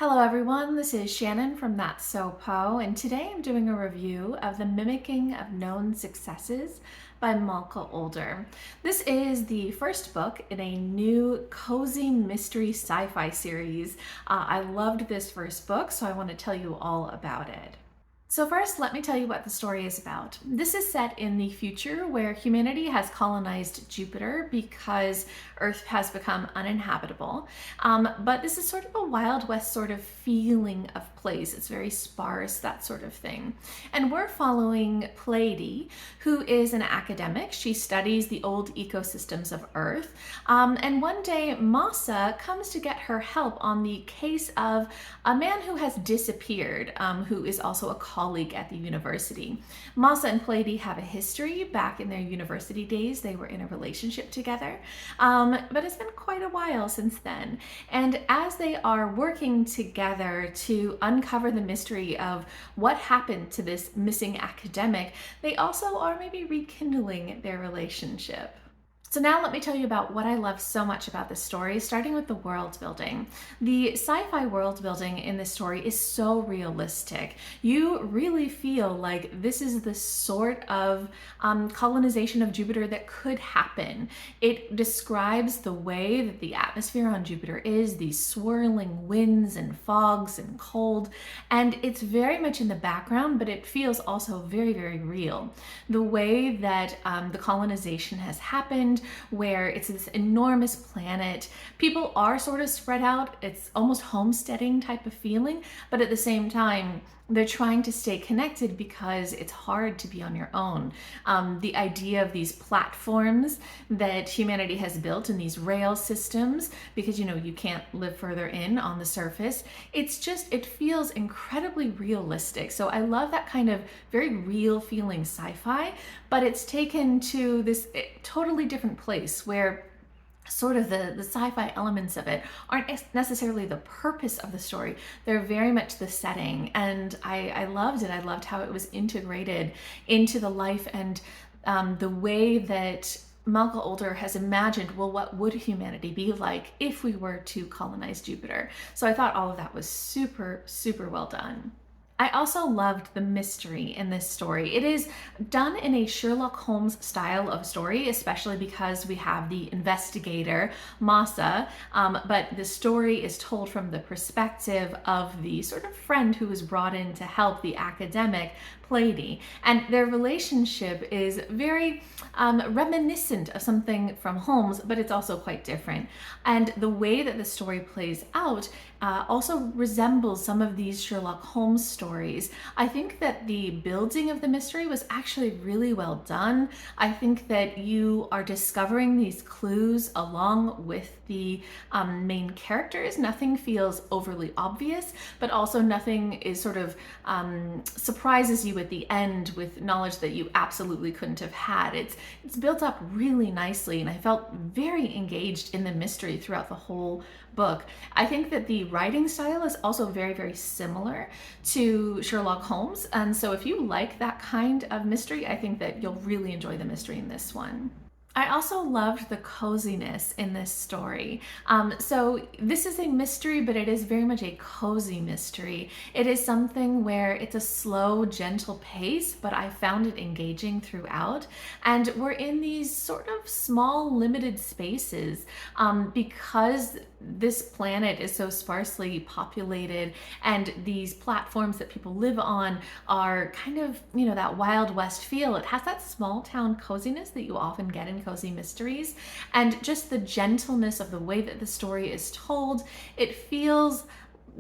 Hello everyone, this is Shannon from That's So Po, and today I'm doing a review of The Mimicking of Known Successes by Malka. This is the first book in a new cozy mystery sci-fi series. I loved this first book, so I want to tell you all about it. So first, let me tell you what the story is about. This is set in the future where humanity has colonized Jupiter because Earth has become uninhabitable. But this is sort of a Wild West sort of feeling of place. It's very sparse, that sort of thing. And we're following Pleiade, who is an academic. She studies the old ecosystems of Earth. And one day, Masa comes to get her help on the case of a man who has disappeared, who is also a colleague at the university. Masa and Pleiade have a history. Back in their university days, they were in a relationship together, but it's been quite a while since then. And as they are working together to uncover the mystery of what happened to this missing academic, they also are maybe rekindling their relationship. So now let me tell you about what I love so much about this story, starting with the world building. The sci-fi world building in this story is so realistic. You really feel like this is the sort of colonization of Jupiter that could happen. It describes the way that the atmosphere on Jupiter is, these swirling winds and fogs and cold, and it's very much in the background, but it feels also very, very real. The way that the colonization has happened, where it's this enormous planet. People are sort of spread out. It's almost homesteading type of feeling, but at the same time, they're trying to stay connected because it's hard to be on your own. The idea of these platforms that humanity has built and these rail systems, because you can't live further in on the surface, it feels incredibly realistic. So I love that kind of very real feeling sci-fi, but it's taken to this totally different place where sort of the sci-fi elements of it aren't necessarily the purpose of the story. They're very much the setting, and I loved it. I loved how it was integrated into the life and the way that Malka has imagined, well, what would humanity be like if we were to colonize Jupiter? So I thought all of that was super, super well done. I also loved the mystery in this story. It is done in a Sherlock Holmes style of story, especially because we have the investigator, Masa, but the story is told from the perspective of the sort of friend who was brought in to help the academic, Pleiade. And their relationship is very reminiscent of something from Holmes, but it's also quite different. And the way that the story plays out also resembles some of these Sherlock Holmes stories. I think that the building of the mystery was actually really well done. I think that you are discovering these clues along with the main characters. Nothing feels overly obvious, but also nothing is sort of surprises you at the end with knowledge that you absolutely couldn't have had. It's built up really nicely, and I felt very engaged in the mystery throughout the whole book. I think that the writing style is also very, very similar to Sherlock Holmes, and so if you like that kind of mystery, I think that you'll really enjoy the mystery in this one. I also loved the coziness in this story. So this is a mystery, but it is very much a cozy mystery. It is something where it's a slow, gentle pace, but I found it engaging throughout. And we're in these sort of small, limited spaces because this planet is so sparsely populated, and these platforms that people live on are kind of, that Wild West feel. It has that small town coziness that you often get in cozy mysteries, and just the gentleness of the way that the story is told. It feels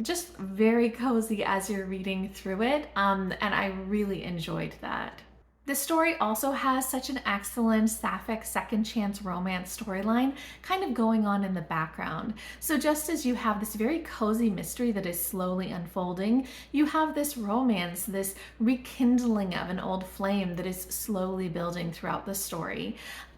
just very cozy as you're reading through it, and I really enjoyed that. The story also has such an excellent sapphic second chance romance storyline kind of going on in the background. So just as you have this very cozy mystery that is slowly unfolding, you have this romance, this rekindling of an old flame that is slowly building throughout the story.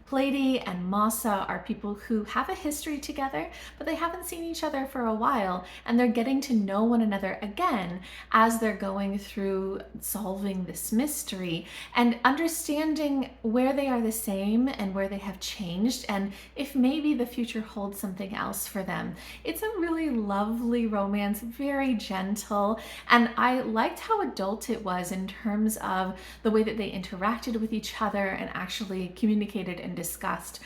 Pleiadi and Masa are people who have a history together, but they haven't seen each other for a while, and they're getting to know one another again as they're going through solving this mystery and understanding where they are the same and where they have changed, and if maybe the future holds something else for them. It's a really lovely romance, very gentle, and I liked how adult it was in terms of the way that they interacted with each other and actually communicated and discussed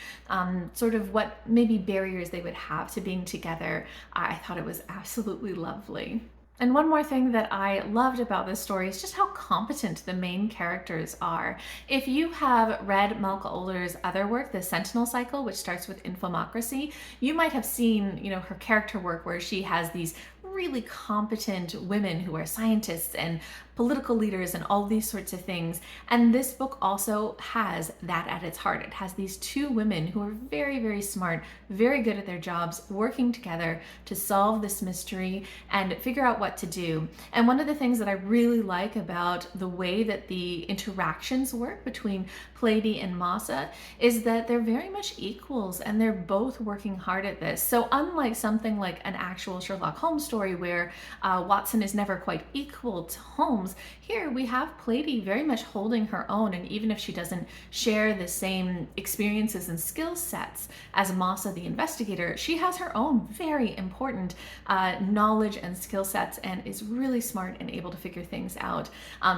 sort of what maybe barriers they would have to being together. I thought it was absolutely lovely. And one more thing that I loved about this story is just how competent the main characters are. If you have read Malka Older's other work, The Sentinel Cycle, which starts with Infomocracy, you might have seen, her character work where she has these really competent women who are scientists and political leaders and all these sorts of things. And this book also has that at its heart. It has these two women who are very, very smart, very good at their jobs, working together to solve this mystery and figure out what to do. And one of the things that I really like about the way that the interactions work between Pleiadi and Masa is that they're very much equals and they're both working hard at this. So unlike something like an actual Sherlock Holmes story where Watson is never quite equal to Holmes, here we have Pleiadi very much holding her own, and even if she doesn't share the same experiences and skill sets as Masa the investigator, she has her own very important knowledge and skill sets and is really smart and able to figure things out.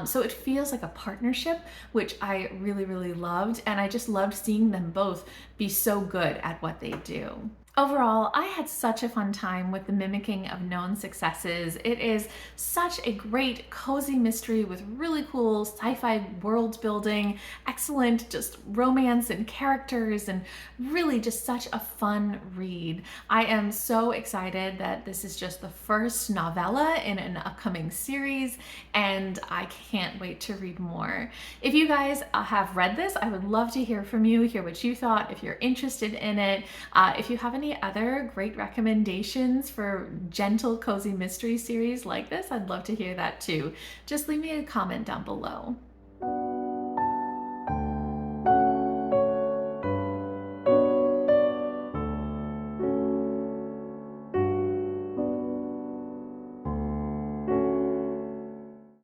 So it feels like a partnership, which I really, really loved, and I just loved seeing them both be so good at what they do. Overall, I had such a fun time with the Mimicking of Known Successes. It is such a great, cozy mystery with really cool sci-fi world building, excellent just romance and characters, and really just such a fun read. I am so excited that this is just the first novella in an upcoming series, and I can't wait to read more. If you guys have read this, I would love to hear from you, hear what you thought, if you're interested in it. If you have any other great recommendations for gentle, cozy mystery series like this, I'd love to hear that too. Just leave me a comment down below.